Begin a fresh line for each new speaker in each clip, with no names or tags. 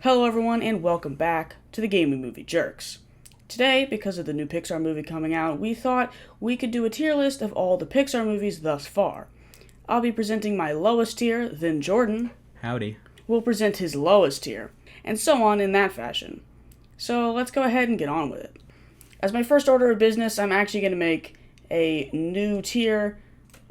Hello everyone and welcome back to the Gaming Movie Jerks. Today, because of the new Pixar movie coming out, we thought we could do a tier list of all the Pixar movies thus far. I'll be presenting my lowest tier, then Jordan
Howdy.
will present his lowest tier, and so on in that fashion. So let's go ahead and get on with it. As my first order of business, I'm actually going to make a new tier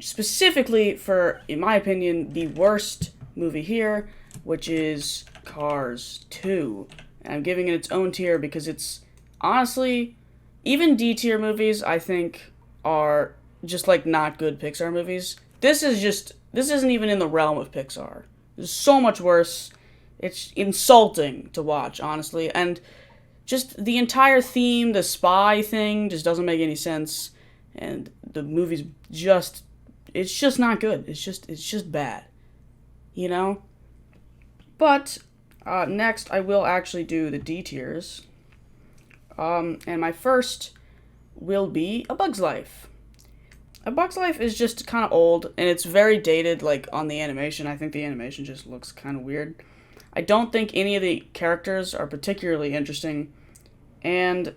specifically for, in my opinion, the worst movie here, which is Cars 2. And I'm giving it its own tier because it's, honestly, even D tier movies, I think, are just, not good Pixar movies. This isn't even in the realm of Pixar. It's so much worse. It's insulting to watch, honestly. And just the entire theme, the spy thing, just doesn't make any sense. And the movie's it's just not good. It's just bad. You know? But, next I will actually do the D tiers. And my first will be A Bug's Life. A Bug's Life is just kind of old, and it's very dated, on the animation. I think the animation just looks kind of weird. I don't think any of the characters are particularly interesting, and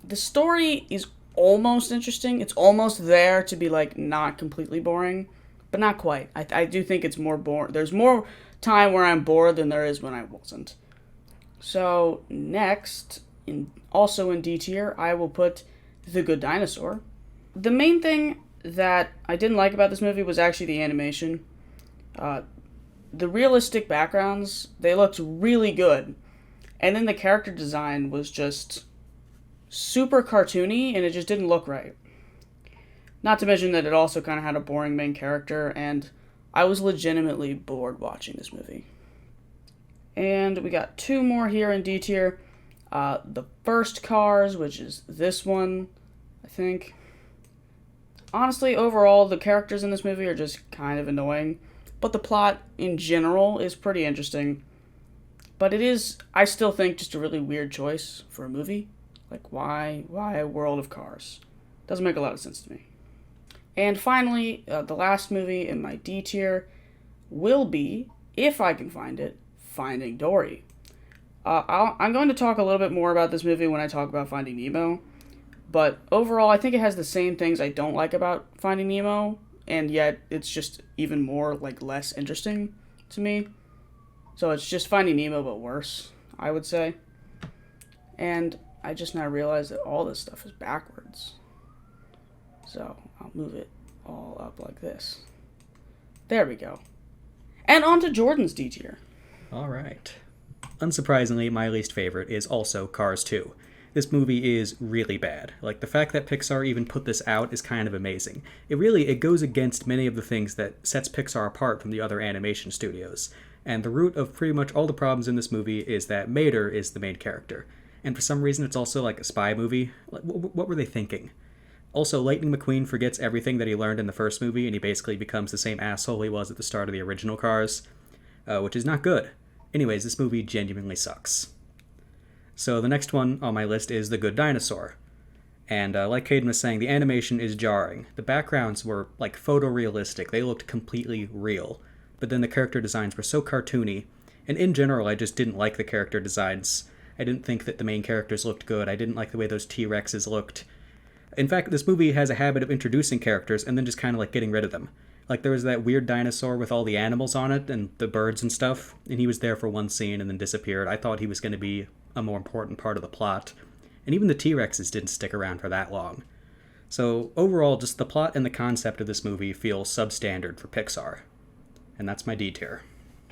the story is almost interesting. It's almost there to be, not completely boring, but not quite. I do think it's more boring. There's more time where I'm bored than there is when I wasn't. So, next, also in D tier, I will put The Good Dinosaur. The main thing that I didn't like about this movie was actually the animation. The realistic backgrounds, they looked really good. And then the character design was just super cartoony, and it just didn't look right. Not to mention that it also kind of had a boring main character, and I was legitimately bored watching this movie. And we got two more here in D tier. The first Cars, which is this one, I think. Honestly, overall, the characters in this movie are just kind of annoying, but the plot in general is pretty interesting. But it is, I still think, just a really weird choice for a movie. Why a world of cars? Doesn't make a lot of sense to me. And finally, the last movie in my D tier will be, if I can find it, Finding Dory. I'm going to talk a little bit more about this movie when I talk about Finding Nemo. But overall, I think it has the same things I don't like about Finding Nemo, and yet it's just even more, less interesting to me. So it's just Finding Nemo, but worse, I would say. And I just now realized that all this stuff is backwards. So I'll move it all up like this. There we go. And on to Jordan's D tier.
All right. Unsurprisingly, my least favorite is also Cars 2. This movie is really bad. The fact that Pixar even put this out is kind of amazing. It goes against many of the things that sets Pixar apart from the other animation studios. And the root of pretty much all the problems in this movie is that Mater is the main character. And for some reason, it's also a spy movie. What were they thinking? Also, Lightning McQueen forgets everything that he learned in the first movie, and he basically becomes the same asshole he was at the start of the original Cars, which is not good. Anyways, this movie genuinely sucks. So the next one on my list is The Good Dinosaur. And like Caden was saying, the animation is jarring. The backgrounds were photorealistic. They looked completely real. But then the character designs were so cartoony. And in general, I just didn't like the character designs. I didn't think that the main characters looked good. I didn't like the way those T-Rexes looked. In fact, this movie has a habit of introducing characters and then just kind of getting rid of them. There was that weird dinosaur with all the animals on it and the birds and stuff, and he was there for one scene and then disappeared. I thought he was going to be a more important part of the plot. And even the T-Rexes didn't stick around for that long. So overall, just the plot and the concept of this movie feel substandard for Pixar. And that's my D tier.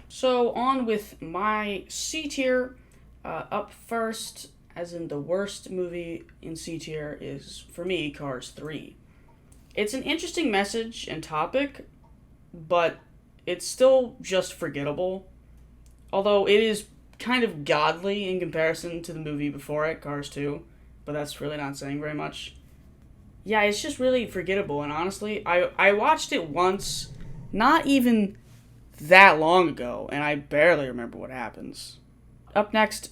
So on with my C tier. Up first, as in the worst movie in C tier, is, for me, Cars 3. It's an interesting message and topic, but it's still just forgettable. Although it is kind of godly in comparison to the movie before it, Cars 2, but that's really not saying very much. Yeah, it's just really forgettable, and honestly, I watched it once, not even that long ago, and I barely remember what happens. Up next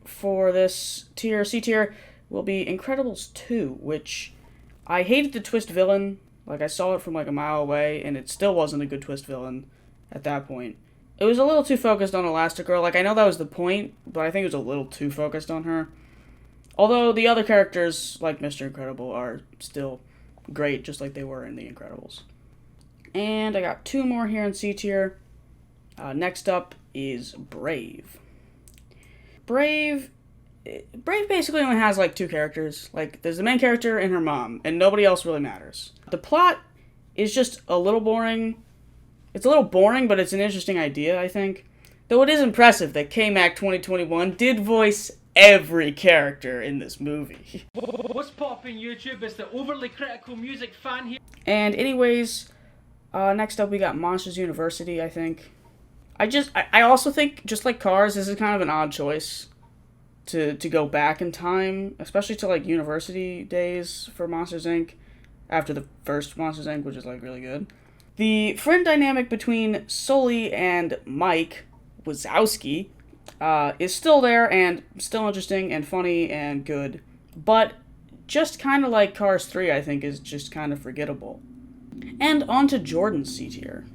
for this tier, C tier, will be Incredibles 2, which I hated the twist villain. I saw it from a mile away, and it still wasn't a good twist villain at that point. It was a little too focused on Elastigirl. Like, I know that was the point, but I think it was a little too focused on her. Although the other characters, like Mr. Incredible, are still great, just like they were in The Incredibles. And I got 2 more here in C tier. Next up is Brave. Brave basically only has like 2 characters. Like, there's the main character and her mom, and nobody else really matters. The plot is just a little boring. It's a little boring, but it's an interesting idea, I think. Though it is impressive that K-Mac 2021 did voice every character in this movie.
What's poppin' YouTube? It's the overly critical music fan here.
And anyways, next up we got Monsters University, I think. I also think, just like Cars, this is kind of an odd choice to go back in time, especially to like university days for Monsters Inc. after the first Monsters Inc., which is like really good. The friend dynamic between Sully and Mike Wazowski is still there and still interesting and funny and good, but just kind of like Cars 3, I think, is just kind of forgettable. And on to Jordan's C tier.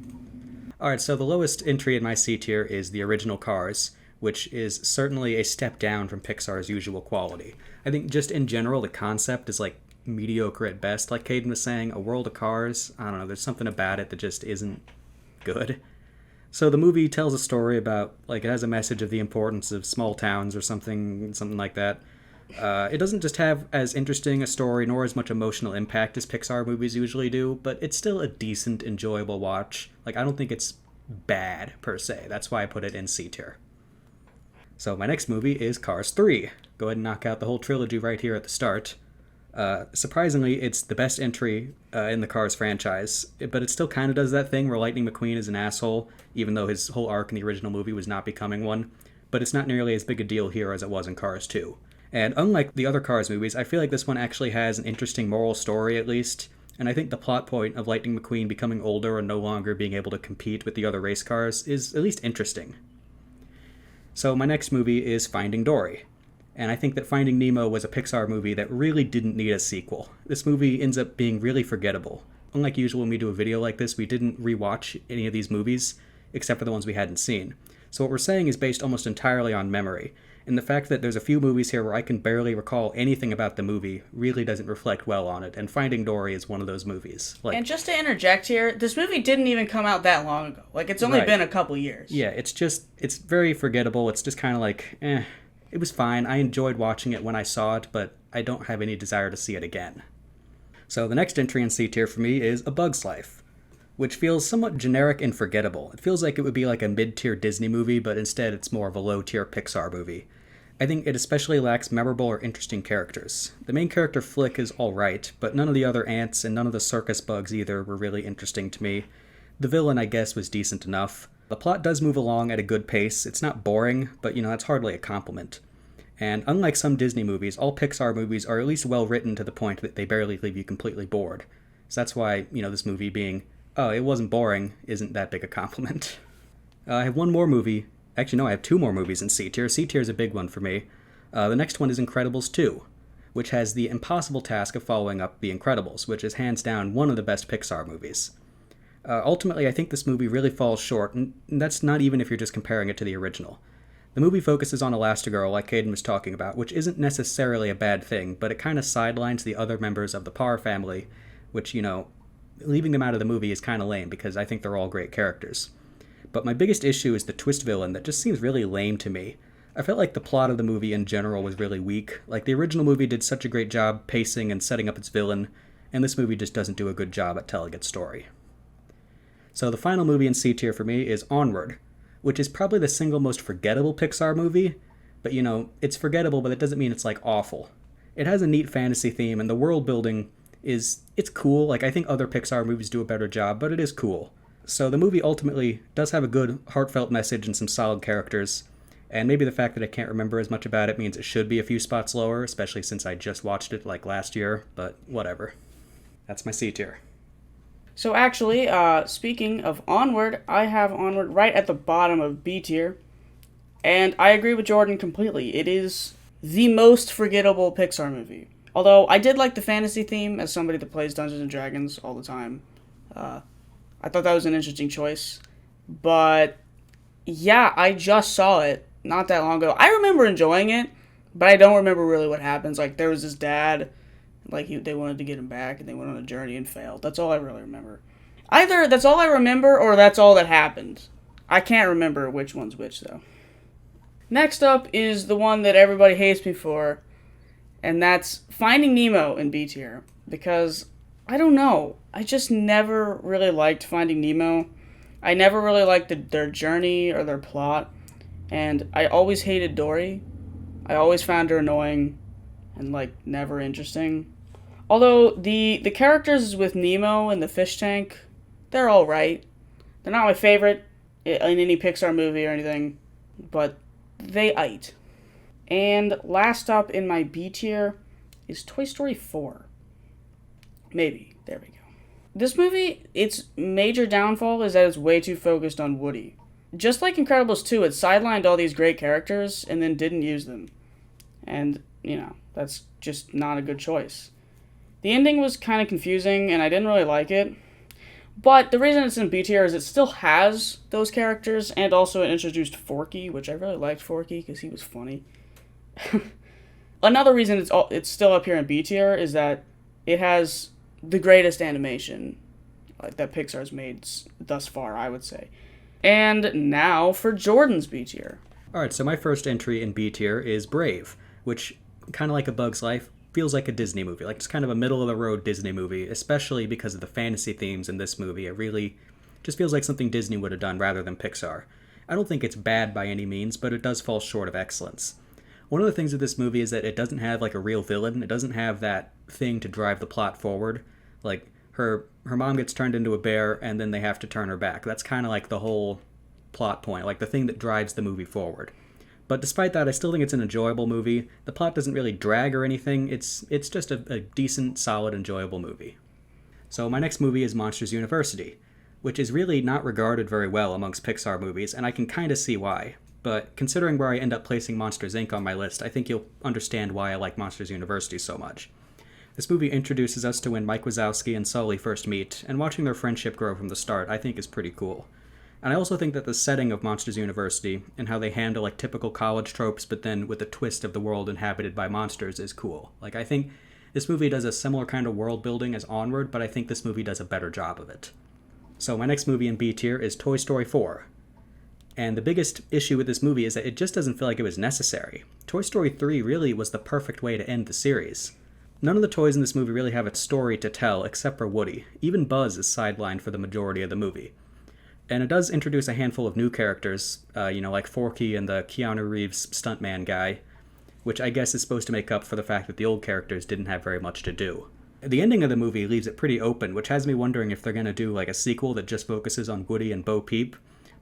Alright, so the lowest entry in my C tier is the original Cars, which is certainly a step down from Pixar's usual quality. I think just in general, the concept is like mediocre at best, like Caden was saying. A world of cars, I don't know, there's something about it that just isn't good. So the movie tells a story about, like, it has a message of the importance of small towns or something like that. It doesn't just have as interesting a story nor as much emotional impact as Pixar movies usually do, but it's still a decent, enjoyable watch. Like, I don't think it's bad, per se. That's why I put it in C tier. So my next movie is Cars 3. Go ahead and knock out the whole trilogy right here at the start. Surprisingly, it's the best entry in the Cars franchise, but it still kind of does that thing where Lightning McQueen is an asshole, even though his whole arc in the original movie was not becoming one. But it's not nearly as big a deal here as it was in Cars 2. And unlike the other Cars movies, I feel like this one actually has an interesting moral story, at least. And I think the plot point of Lightning McQueen becoming older and no longer being able to compete with the other race cars is at least interesting. So my next movie is Finding Dory. And I think that Finding Nemo was a Pixar movie that really didn't need a sequel. This movie ends up being really forgettable. Unlike usual when we do a video like this, we didn't rewatch any of these movies, except for the ones we hadn't seen. So what we're saying is based almost entirely on memory. And the fact that there's a few movies here where I can barely recall anything about the movie really doesn't reflect well on it, and Finding Dory is one of those movies. Like,
and just to interject here, this movie didn't even come out that long ago. Like, it's only been a couple years.
Yeah, it's very forgettable. It's just kind of like, It was fine. I enjoyed watching it when I saw it, but I don't have any desire to see it again. So the next entry in C tier for me is A Bug's Life, which feels somewhat generic and forgettable. It feels like it would be like a mid-tier Disney movie, but instead it's more of a low-tier Pixar movie. I think it especially lacks memorable or interesting characters. The main character Flick is alright, but none of the other ants and none of the circus bugs either were really interesting to me. The villain, I guess, was decent enough. The plot does move along at a good pace. It's not boring, but that's hardly a compliment. And unlike some Disney movies, all Pixar movies are at least well written to the point that they barely leave you completely bored. So that's why, this movie being, oh, it wasn't boring, isn't that big a compliment. I have one more movie. Actually, no, I have 2 more movies in C tier. C tier is a big one for me. The next one is Incredibles 2, which has the impossible task of following up The Incredibles, which is hands down one of the best Pixar movies. Ultimately, I think this movie really falls short, and that's not even if you're just comparing it to the original. The movie focuses on Elastigirl, like Caden was talking about, which isn't necessarily a bad thing, but it kind of sidelines the other members of the Parr family, which, leaving them out of the movie is kind of lame, because I think they're all great characters. But my biggest issue is the twist villain that just seems really lame to me. I felt like the plot of the movie in general was really weak. Like, the original movie did such a great job pacing and setting up its villain, and this movie just doesn't do a good job at telling its story. So the final movie in C tier for me is Onward, which is probably the single most forgettable Pixar movie, but it's forgettable, but it doesn't mean it's like awful. It has a neat fantasy theme, and the world building it's cool. Like, I think other Pixar movies do a better job, but it is cool. So the movie ultimately does have a good, heartfelt message and some solid characters, and maybe the fact that I can't remember as much about it means it should be a few spots lower, especially since I just watched it like last year, but whatever. That's my C tier.
So actually, speaking of Onward, I have Onward right at the bottom of B tier, and I agree with Jordan completely. It is the most forgettable Pixar movie. Although, I did like the fantasy theme as somebody that plays Dungeons & Dragons all the time. I thought that was an interesting choice, but Yeah, I just saw it not that long ago. I remember enjoying it, but I don't remember really what happens. Like, there was this dad, like, they wanted to get him back, and they went on a journey and failed. That's all I really remember. Either that's all I remember, or that's all that happened. I can't remember which one's which, though. Next up is the one that everybody hates me for, and that's Finding Nemo in B tier. Because, I don't know, I just never really liked Finding Nemo. I never really liked their journey or their plot, and I always hated Dory. I always found her annoying and, like, never interesting. Although, the characters with Nemo and the fish tank, they're alright. They're not my favorite in any Pixar movie or anything, but they ite. And last up in my B tier is Toy Story 4. Maybe. There we go. This movie, its major downfall is that it's way too focused on Woody. Just like Incredibles 2, it sidelined all these great characters and then didn't use them. And, that's just not a good choice. The ending was kind of confusing, and I didn't really like it. But the reason it's in B tier is it still has those characters, and also it introduced Forky, which I really liked Forky because he was funny. Another reason it's still up here in B tier is that it has the greatest animation that Pixar's made thus far, I would say. And now for Jordan's B tier.
Alright, so my first entry in B tier is Brave, which, kind of like A Bug's Life, feels like a Disney movie. Like, it's kind of a middle-of-the-road Disney movie, especially because of the fantasy themes in this movie. It really just feels like something Disney would have done rather than Pixar. I don't think it's bad by any means, but it does fall short of excellence. One of the things with this movie is that it doesn't have, like, a real villain. It doesn't have that thing to drive the plot forward. Like, her mom gets turned into a bear, and then they have to turn her back. That's kind of like the whole plot point, like the thing that drives the movie forward. But despite that, I still think it's an enjoyable movie. The plot doesn't really drag or anything. It's just a decent, solid, enjoyable movie. So my next movie is Monsters University, which is really not regarded very well amongst Pixar movies, and I can kind of see why. But considering where I end up placing Monsters, Inc. on my list, I think you'll understand why I like Monsters University so much. This movie introduces us to when Mike Wazowski and Sully first meet, and watching their friendship grow from the start I think is pretty cool. And I also think that the setting of Monsters University, and how they handle like typical college tropes but then with the twist of the world inhabited by monsters, is cool. Like, I think this movie does a similar kind of world building as Onward, but I think this movie does a better job of it. So my next movie in B tier is Toy Story 4. And the biggest issue with this movie is that it just doesn't feel like it was necessary. Toy Story 3 really was the perfect way to end the series. None of the toys in this movie really have a story to tell, except for Woody. Even Buzz is sidelined for the majority of the movie. And it does introduce a handful of new characters, like Forky and the Keanu Reeves stuntman guy, which I guess is supposed to make up for the fact that the old characters didn't have very much to do. The ending of the movie leaves it pretty open, which has me wondering if they're going to do like a sequel that just focuses on Woody and Bo Peep,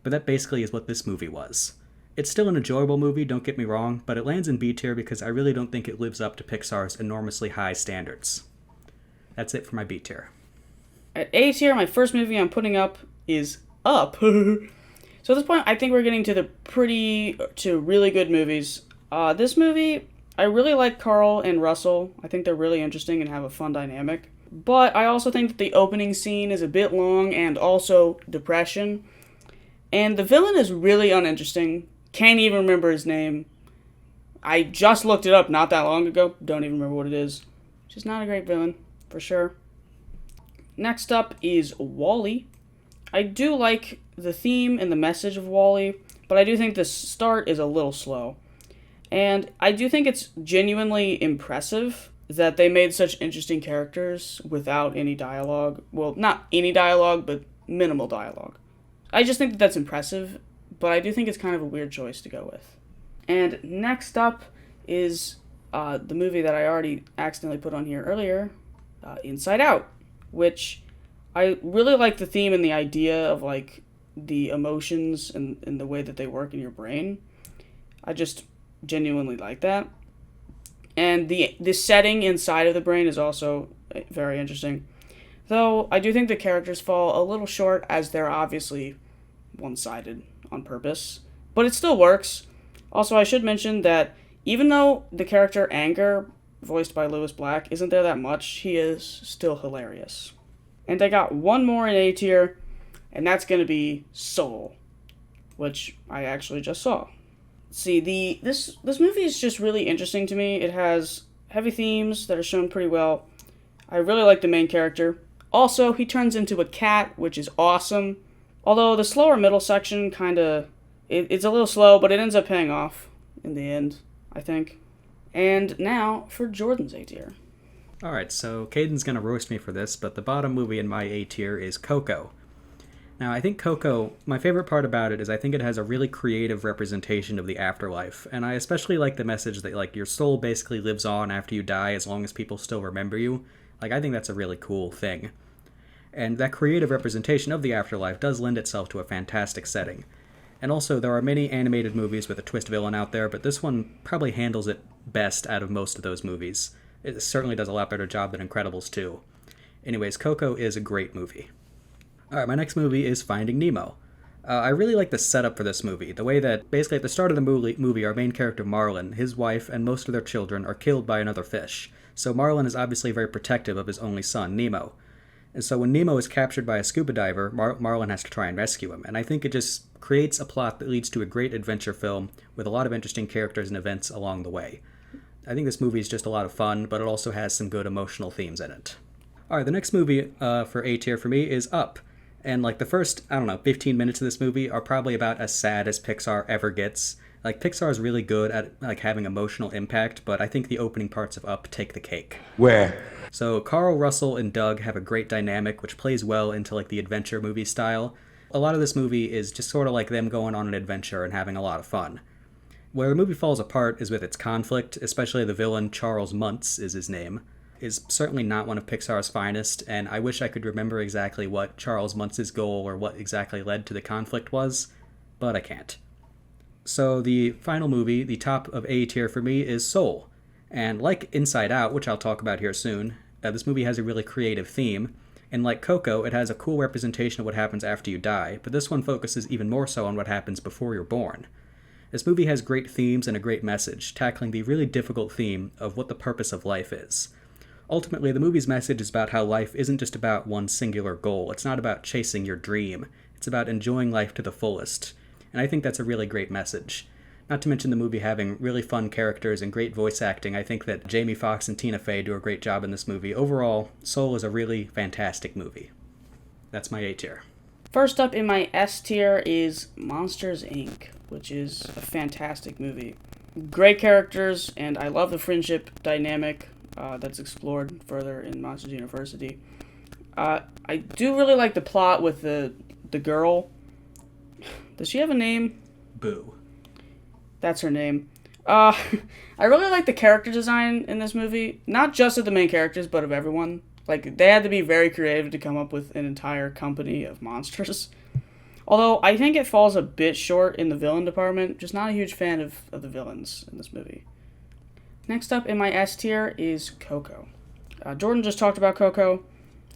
but that basically is what this movie was. It's still an enjoyable movie, don't get me wrong, but it lands in B tier because I really don't think it lives up to Pixar's enormously high standards. That's it for my B tier.
At A tier, my first movie I'm putting up is Up. So at this point, I think we're getting to really good movies. This movie, I really like Carl and Russell. I think they're really interesting and have a fun dynamic. But I also think that the opening scene is a bit long and also depression. And the villain is really uninteresting. Can't even remember his name. I just looked it up not that long ago. Don't even remember what it is. Just not a great villain, for sure. Next up is WALL-E. I do like the theme and the message of WALL-E, but I do think the start is a little slow. And I do think it's genuinely impressive that they made such interesting characters without any dialogue. Well, not any dialogue, but minimal dialogue. I just think that that's impressive, but I do think it's kind of a weird choice to go with. And next up is the movie that I already accidentally put on here earlier, Inside Out, which I really like the theme and the idea of like the emotions and the way that they work in your brain. I just genuinely like that. And the setting inside of the brain is also very interesting. Though I do think the characters fall a little short as they're obviously one-sided on purpose. But it still works. Also, I should mention that even though the character Anger, voiced by Lewis Black, isn't there that much, he is still hilarious. And I got one more in A tier, and that's going to be Soul. which I actually just saw. See, this movie is just really interesting to me. It has heavy themes that are shown pretty well. I really like the main character. Also, he turns into a cat, which is awesome. Although the slower middle section it's a little slow, but it ends up paying off in the end, I think. And now for Jordan's A tier.
Alright, so Caden's gonna roast me for this, but the bottom movie in my A tier is Coco. Now, I think Coco, my favorite part about it is I think it has a really creative representation of the afterlife, and I especially like the message that, like, your soul basically lives on after you die as long as people still remember you. Like, I think that's a really cool thing. And that creative representation of the afterlife does lend itself to a fantastic setting. And also, there are many animated movies with a twist villain out there, but this one probably handles it best out of most of those movies. It certainly does a lot better job than Incredibles 2. Anyways, Coco is a great movie. Alright, my next movie is Finding Nemo. I really like the setup for this movie. The way that, basically at the start of the movie, our main character Marlin, his wife, and most of their children are killed by another fish. So Marlin is obviously very protective of his only son, Nemo. And so when Nemo is captured by a scuba diver, Marlin has to try and rescue him. And I think it just creates a plot that leads to a great adventure film with a lot of interesting characters and events along the way. I think this movie is just a lot of fun, but it also has some good emotional themes in it. Alright, the next movie for A tier for me is Up. And, like, the first, 15 minutes of this movie are probably about as sad as Pixar ever gets. Like, Pixar is really good at, like, having emotional impact, but I think the opening parts of Up take the cake.
Where?
So, Carl, Russell, and Doug have a great dynamic, which plays well into, like, the adventure movie style. A lot of this movie is just sort of like them going on an adventure and having a lot of fun. Where the movie falls apart is with its conflict, especially the villain, Charles Muntz is his name, is certainly not one of Pixar's finest, and I wish I could remember exactly what Charles Muntz's goal or what exactly led to the conflict was, but I can't. So the final movie, the top of A tier for me, is Soul. And like Inside Out, which I'll talk about here soon, this movie has a really creative theme, and like Coco, it has a cool representation of what happens after you die, but this one focuses even more so on what happens before you're born. This movie has great themes and a great message, tackling the really difficult theme of what the purpose of life is. Ultimately, the movie's message is about how life isn't just about one singular goal. It's not about chasing your dream. It's about enjoying life to the fullest. And I think that's a really great message. Not to mention the movie having really fun characters and great voice acting. I think that Jamie Foxx and Tina Fey do a great job in this movie. Overall, Soul is a really fantastic movie. That's my A tier.
First up in my S tier is Monsters, Inc., which is a fantastic movie. Great characters, and I love the friendship dynamic that's explored further in Monsters University. I do really like the plot with the girl. Does she have a name?
Boo.
That's her name. I really like the character design in this movie. Not just of the main characters, but of everyone. Like, they had to be very creative to come up with an entire company of monsters. Although, I think it falls a bit short in the villain department. Just not a huge fan of the villains in this movie. Next up in my S tier is Coco. Jordan just talked about Coco,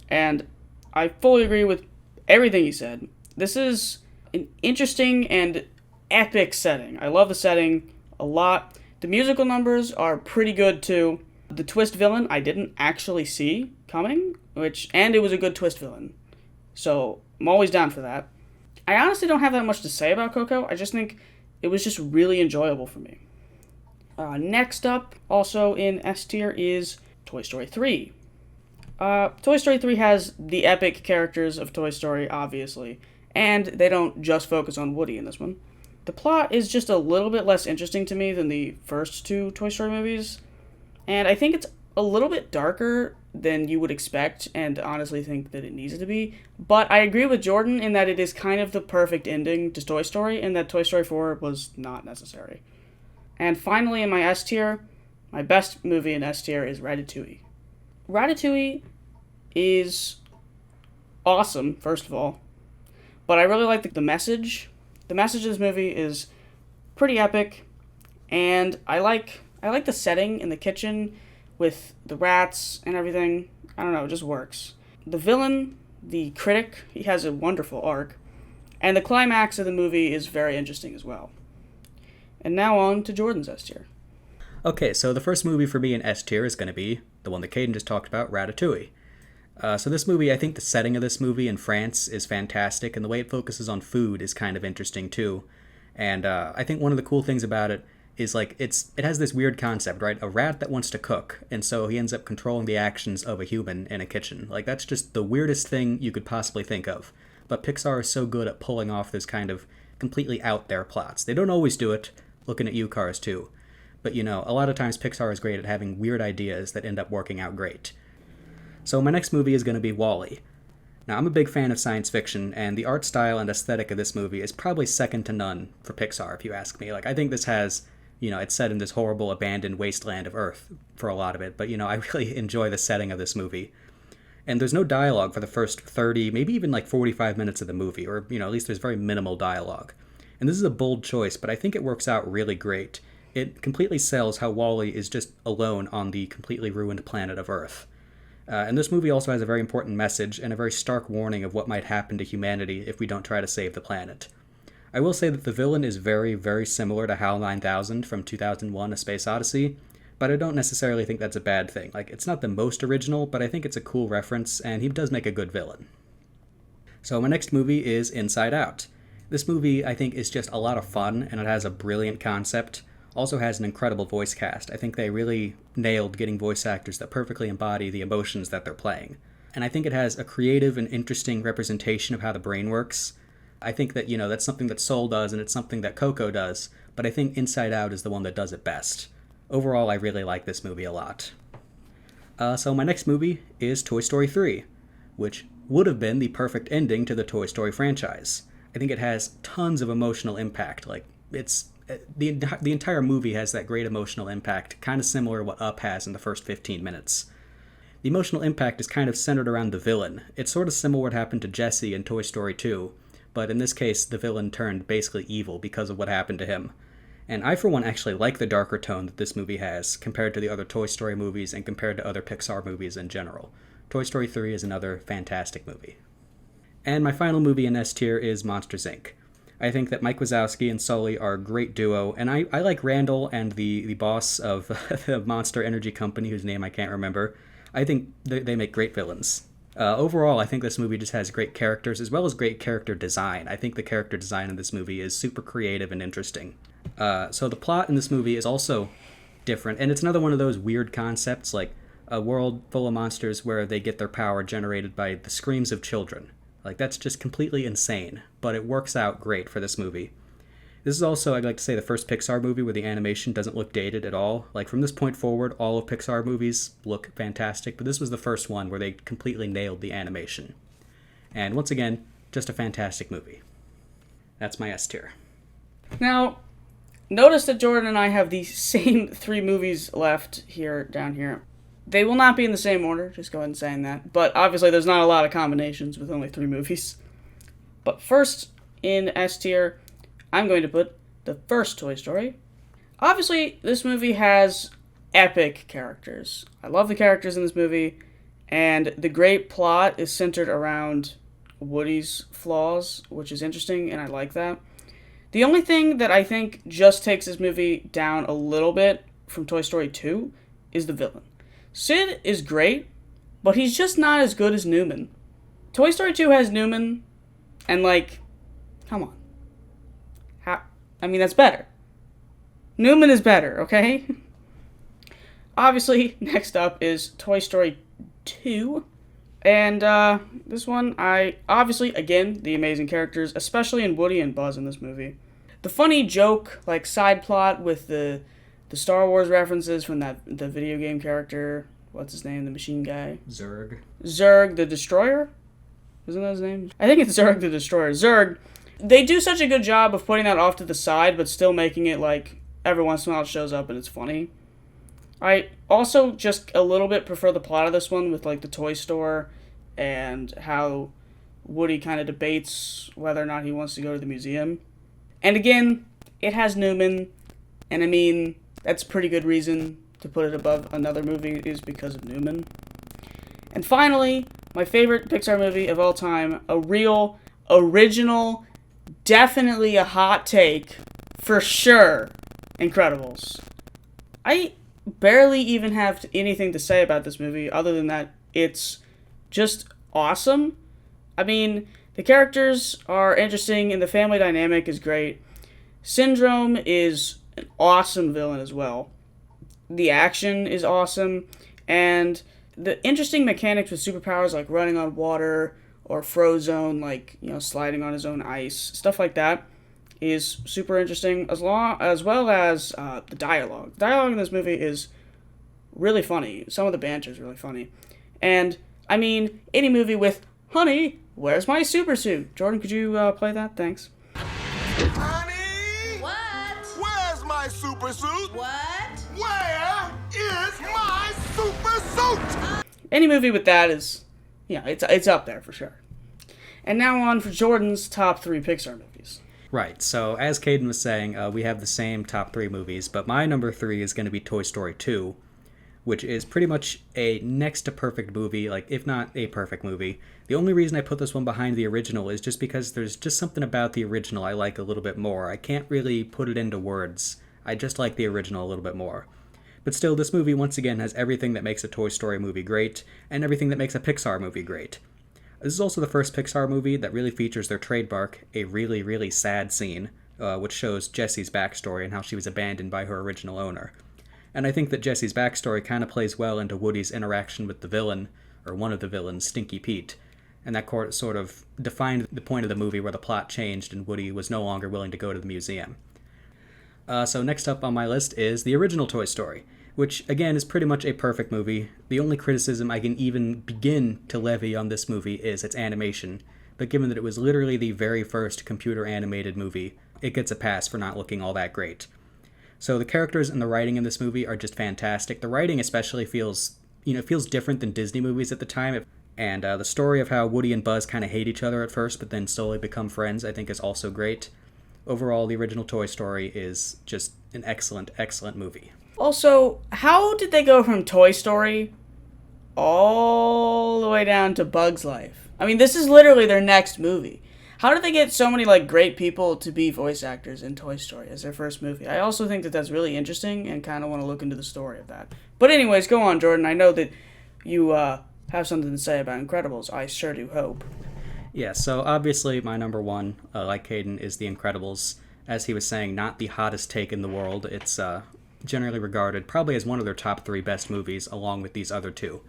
and I fully agree with everything he said. This is an interesting and epic setting. I love the setting a lot. The musical numbers are pretty good too. The twist villain I didn't actually see coming, and it was a good twist villain. So I'm always down for that. I honestly don't have that much to say about Coco. I just think it was just really enjoyable for me. Next up, also in S tier, is Toy Story 3. Toy Story 3 has the epic characters of Toy Story, obviously, and they don't just focus on Woody in this one. The plot is just a little bit less interesting to me than the first two Toy Story movies, and I think it's a little bit darker than you would expect, and honestly think that it needs to be, but I agree with Jordan in that it is kind of the perfect ending to Toy Story, and that Toy Story 4 was not necessary. And finally, in my S tier, my best movie in S tier is Ratatouille. Ratatouille is awesome, first of all, but I really like the message. The message of this movie is pretty epic, and I like the setting in the kitchen with the rats and everything. I don't know, it just works. The villain, the critic, he has a wonderful arc, and the climax of the movie is very interesting as well. And now on to Jordan's S tier.
Okay, so the first movie for me in S tier is going to be the one that Caden just talked about, Ratatouille. So this movie, I think the setting of this movie in France is fantastic, and the way it focuses on food is kind of interesting too. And I think one of the cool things about it is like it has this weird concept, right? A rat that wants to cook, and so he ends up controlling the actions of a human in a kitchen. Like that's just the weirdest thing you could possibly think of. But Pixar is so good at pulling off this kind of completely out there plots. They don't always do it. Looking at you, Cars 2. But a lot of times Pixar is great at having weird ideas that end up working out great. So my next movie is going to be WALL-E. Now, I'm a big fan of science fiction, and the art style and aesthetic of this movie is probably second to none for Pixar, if you ask me. Like, I think this has, it's set in this horrible abandoned wasteland of Earth for a lot of it, but, I really enjoy the setting of this movie. And there's no dialogue for the first 30, maybe even like 45 minutes of the movie, or, at least there's very minimal dialogue. And this is a bold choice, but I think it works out really great. It completely sells how WALL-E is just alone on the completely ruined planet of Earth. And this movie also has a very important message and a very stark warning of what might happen to humanity if we don't try to save the planet. I will say that the villain is very, very similar to HAL 9000 from 2001: A Space Odyssey, but I don't necessarily think that's a bad thing. Like, it's not the most original, but I think it's a cool reference, and he does make a good villain. So my next movie is Inside Out. This movie, I think, is just a lot of fun, and it has a brilliant concept. Also has an incredible voice cast. I think they really nailed getting voice actors that perfectly embody the emotions that they're playing. And I think it has a creative and interesting representation of how the brain works. I think that, that's something that Soul does, and it's something that Coco does, but I think Inside Out is the one that does it best. Overall, I really like this movie a lot. So my next movie is Toy Story 3, which would have been the perfect ending to the Toy Story franchise. I think it has tons of emotional impact. Like, it's the entire movie has that great emotional impact, kind of similar to what Up has in the first 15 minutes. The emotional impact is kind of centered around the villain. It's sort of similar to what happened to Jesse in Toy Story 2, but in this case, the villain turned basically evil because of what happened to him. And I, for one, actually like the darker tone that this movie has compared to the other Toy Story movies and compared to other Pixar movies in general. Toy Story 3 is another fantastic movie. And my final movie in S tier is Monsters, Inc. I think that Mike Wazowski and Sully are a great duo, and I like Randall and the boss of the Monster Energy Company, whose name I can't remember. I think they make great villains. Overall, I think this movie just has great characters, as well as great character design. I think the character design in this movie is super creative and interesting. So the plot in this movie is also different, and it's another one of those weird concepts, like a world full of monsters where they get their power generated by the screams of children. Like, that's just completely insane, but it works out great for this movie. This is also, I'd like to say, the first Pixar movie where the animation doesn't look dated at all. Like, from this point forward, all of Pixar movies look fantastic, but this was the first one where they completely nailed the animation. And once again, just a fantastic movie. That's my S tier.
Now, notice that Jordan and I have the same 3 movies left down here. They will not be in the same order, just go ahead and saying that. But obviously there's not a lot of combinations with only 3 movies. But first, in S tier, I'm going to put the first Toy Story. Obviously, this movie has epic characters. I love the characters in this movie, and the great plot is centered around Woody's flaws, which is interesting, and I like that. The only thing that I think just takes this movie down a little bit from Toy Story 2 is the villain. Sid is great, but he's just not as good as Newman. Toy Story 2 has Newman, and come on. That's better. Newman is better, okay? Obviously, next up is Toy Story 2. And this one, obviously, again, the amazing characters, especially in Woody and Buzz in this movie. The funny joke, side plot with the Star Wars references from the video game character, what's his name, the machine guy? Zurg the Destroyer? Isn't that his name? I think it's Zurg the Destroyer. Zurg. They do such a good job of putting that off to the side, but still making it every once in a while it shows up and it's funny. I also just a little bit prefer the plot of this one with the toy store and how Woody kind of debates whether or not he wants to go to the museum. And again, it has Newman, and that's a pretty good reason to put it above another movie is because of Newman. And finally, my favorite Pixar movie of all time, a real, original, definitely a hot take, for sure, Incredibles. I barely even have anything to say about this movie other than that it's just awesome. I mean, the characters are interesting and the family dynamic is great. Syndrome is an awesome villain as well. The action is awesome, and the interesting mechanics with superpowers like running on water or Frozone, like, sliding on his own ice, stuff like that is super interesting, as well as the dialogue. The dialogue in this movie is really funny. Some of the banter is really funny. And, I mean, any movie with, honey, where's my super suit? Jordan, could you play that? Thanks.
Honey!
What?
Where's my super suit?
What?
Where is my super suit?
Any movie with that is, it's up there for sure. And now on for Jordan's top 3 Pixar movies.
Right, so as Caden was saying, we have the same top 3 movies, but my number 3 is going to be Toy Story 2, which is pretty much a next to perfect movie, like, if not a perfect movie. The only reason I put this one behind the original is just because there's just something about the original I like a little bit more. I can't really put it into words. I just like the original a little bit more. But still, this movie once again has everything that makes a Toy Story movie great, and everything that makes a Pixar movie great. This is also the first Pixar movie that really features their trademark, a really, really sad scene, which shows Jessie's backstory and how she was abandoned by her original owner. And I think that Jessie's backstory kind of plays well into Woody's interaction with the villain, or one of the villains, Stinky Pete. And that sort of defined the point of the movie where the plot changed and Woody was no longer willing to go to the museum. So next up on my list is the original Toy Story, which again is pretty much a perfect movie. The only criticism I can even begin to levy on this movie is its animation, but given that it was literally the very first computer animated movie, it gets a pass for not looking all that great. So the characters and the writing in this movie are just fantastic. The writing especially feels different than Disney movies at the time. And the story of how Woody and Buzz kind of hate each other at first, but then slowly become friends, I think is also great. Overall, the original Toy Story is just an excellent, excellent movie.
Also, how did they go from Toy Story all the way down to Bug's Life? I mean, this is literally their next movie. How did they get so many, great people to be voice actors in Toy Story as their first movie? I also think that that's really interesting and kind of want to look into the story of that. But anyways, go on, Jordan. I know that you have something to say about Incredibles. I sure do hope.
Yeah, so obviously my number 1, like Caden, is The Incredibles. As he was saying, not the hottest take in the world. It's generally regarded probably as one of their top 3 best movies, along with these other 2.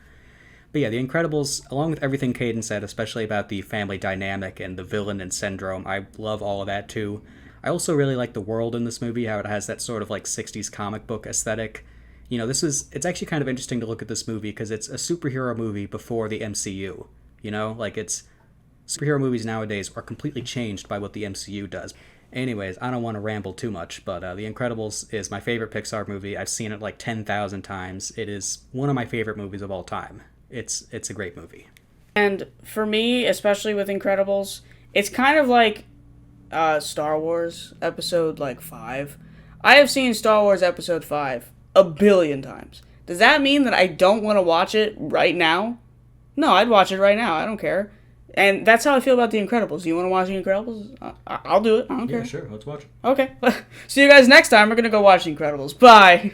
But yeah, The Incredibles, along with everything Caden said, especially about the family dynamic and the villain and Syndrome, I love all of that too. I also really like the world in this movie, how it has that sort of 60s comic book aesthetic. It's actually kind of interesting to look at this movie because it's a superhero movie before the MCU. Superhero movies nowadays are completely changed by what the MCU does. Anyways, I don't want to ramble too much, but The Incredibles is my favorite Pixar movie. I've seen it 10,000 times. It is one of my favorite movies of all time. It's a great movie.
And for me, especially with Incredibles, it's kind of like Star Wars Episode 5. I have seen Star Wars Episode 5 a billion times. Does that mean that I don't want to watch it right now? No, I'd watch it right now. I don't care. And that's how I feel about The Incredibles. You want to watch The Incredibles? I'll do it. I don't care.
Yeah, sure. Let's watch it.
Okay. See you guys next time. We're going to go watch The Incredibles. Bye.